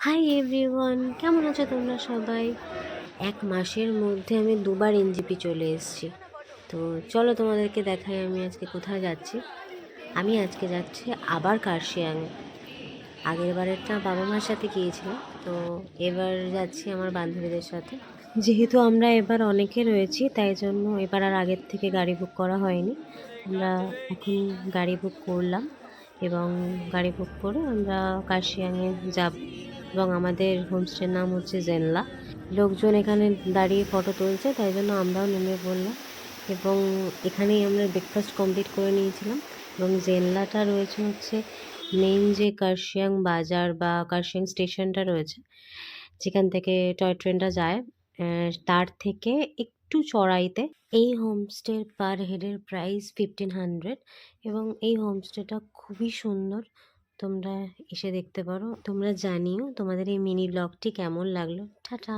Hi everyone, কেমন আছো তোমরা সবাই? 1 মাসের মধ্যে আমি দুবার এনজিপি চলে এসেছি। তো চলো তোমাদেরকে দেখাই আমি আজকে কোথায় যাচ্ছি। আমি আজকে যাচ্ছি আবার কার্শিয়াংয়ে। আগের বারেরটা বাবা মার সাথে গিয়েছিলাম, তো এবার যাচ্ছি আমার বান্ধবীদের সাথে। যেহেতু আমরা এবার অনেকে রয়েছি, তাই জন্য এবার আর আগের থেকে গাড়ি বুক করা হয়নি। আমরা এখন গাড়ি বুক করলাম এবং গাড়ি বুক করে আমরা কার্শিয়াংয়ে যাব। এবং আমাদের হোমস্টের নাম হচ্ছে জেনলা। লোকজন এখানে দাঁড়িয়ে ফটো তুলছে, তাই জন্য আমরাও নেমে পড়লাম এবং এখানেই আমরা ব্রেকফাস্ট কমপ্লিট করে নিয়েছিলাম। এবং জেনলাটা রয়েছে হচ্ছে মেইন যে কার্শিয়াং বাজার বা কার্শিয়াং স্টেশনটা রয়েছে, যেখান থেকে টয় ট্রেনটা যায়, তার থেকে একটু চড়াইতে। এই হোমস্টের পার হেডের প্রাইস 1500 এবং এই হোমস্টেটা খুবই সুন্দর। তোমরা এসে দেখতে পারো। তোমরা জানিও তোমাদের এই মিনি ব্লগটি কেমন লাগলো। টাটা।